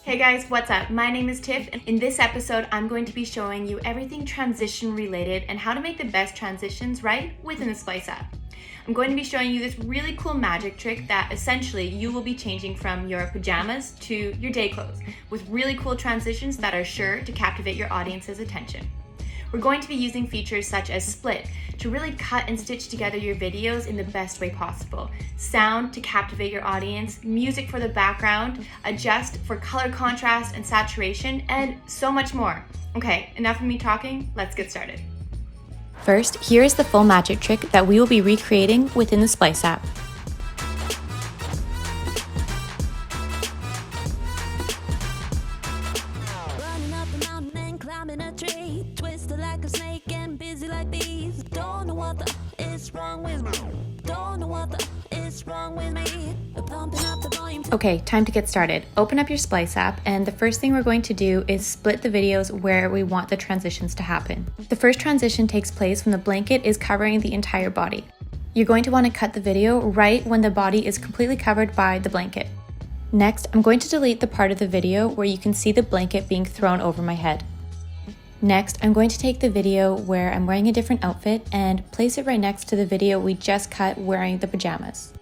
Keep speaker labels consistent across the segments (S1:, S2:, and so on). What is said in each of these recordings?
S1: Hey guys, what's up? My name is Tiff, and in this episode, I'm going to be showing you everything transition related and how to make the best transitions right within the Splice app. I'm going to be showing you this really cool magic trick that essentially you will be changing from your pajamas to your day clothes with really cool transitions that are sure to captivate your audience's attention. We're going to be using features such as split to really cut and stitch together your videos in the best way possible, sound to captivate your audience, music for the background, adjust for color contrast and saturation, and so much more. Okay, enough of me talking, let's get started.
S2: First, here is the full magic trick that we will be recreating within the Splice app.
S3: Running up the mountain and climbing a tree, twisted like a snake and busy like bees. Don't know what the is wrong with me. Don't know what the is wrong with me. Pumping up the volume.
S2: Okay, time to get started. Open up your Splice app, and the first thing we're going to do is split the videos where we want the transitions to happen. The first transition takes place when the blanket is covering the entire body. You're going to want to cut the video right when the body is completely covered by the blanket. Next, I'm going to delete the part of the video where you can see the blanket being thrown over my head. Next, I'm going to take the video where I'm wearing a different outfit and place it right next to the video we just cut wearing the pajamas.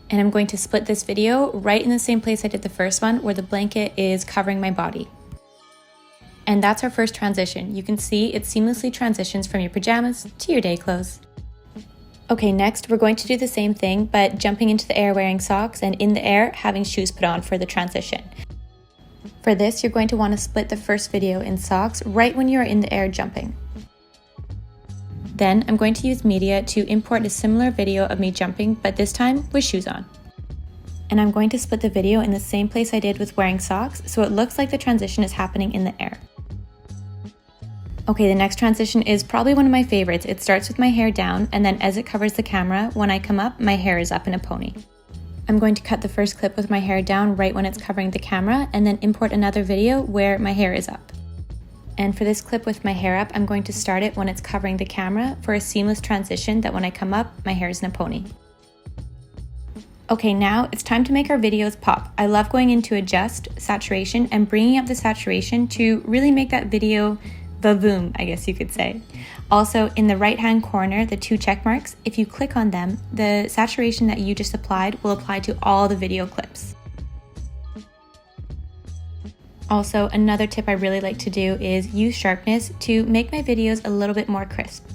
S2: And I'm going to split this video right in the same place I did the first one where the blanket is covering my body. And that's our first transition. You can see it seamlessly transitions from your pajamas to your day clothes. Okay, next we're going to do the same thing, but jumping into the air wearing socks and in the air having shoes put on for the transition. For this, you're going to want to split the first video in socks right when you are in the air jumping. Then I'm going to use media to import a similar video of me jumping, but this time with shoes on. And I'm going to split the video in the same place I did with wearing socks, so it looks like the transition is happening in the air. Okay, the next transition is probably one of my favorites. It starts with my hair down, and then as it covers the camera, when I come up, my hair is up in a pony. I'm going to cut the first clip with my hair down right when it's covering the camera, and then import another video where my hair is up. And for this clip with my hair up, I'm going to start it when it's covering the camera for a seamless transition that when I come up, my hair is in a pony. Okay, now it's time to make our videos pop. I love going into adjust, saturation, and bringing up the saturation to really make that video va-voom, I guess you could say. Also, in the right-hand corner, the two check marks, if you click on them, the saturation that you just applied will apply to all the video clips. Also, another tip I really like to do is use sharpness to make my videos a little bit more crisp.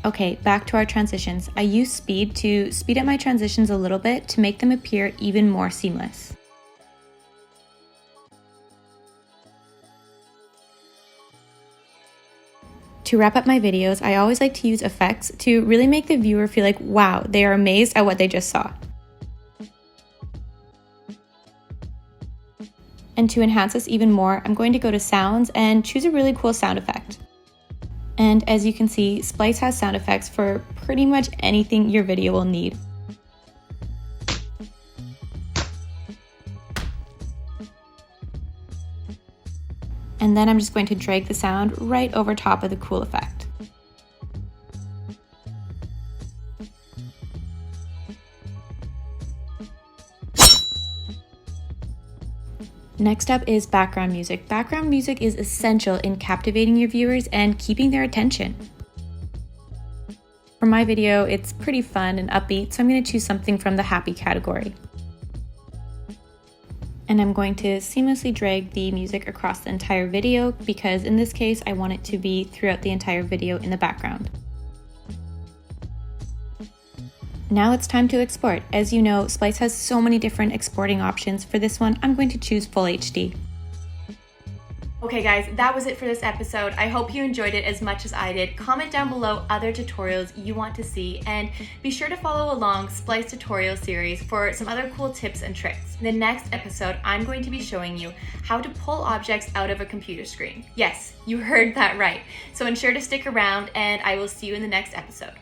S2: Okay, back to our transitions. I use speed to speed up my transitions a little bit to make them appear even more seamless. To wrap up my videos, I always like to use effects to really make the viewer feel like, wow, they are amazed at what they just saw. And to enhance this even more, I'm going to go to sounds and choose a really cool sound effect. And as you can see, Splice has sound effects for pretty much anything your video will need. And then I'm just going to drag the sound right over top of the cool effect. Next up is background music. Background music is essential in captivating your viewers and keeping their attention. For my video, it's pretty fun and upbeat, so I'm going to choose something from the happy category. And I'm going to seamlessly drag the music across the entire video because in this case, I want it to be throughout the entire video in the background. Now it's time to export. As you know, Splice has so many different exporting options. For this one, I'm going to choose Full HD.
S1: Okay guys, that was it for this episode. I hope you enjoyed it as much as I did. Comment down below other tutorials you want to see, and be sure to follow along Splice tutorial series for some other cool tips and tricks. In the next episode, I'm going to be showing you how to pull objects out of a computer screen. Yes, you heard that right. So ensure to stick around, and I will see you in the next episode.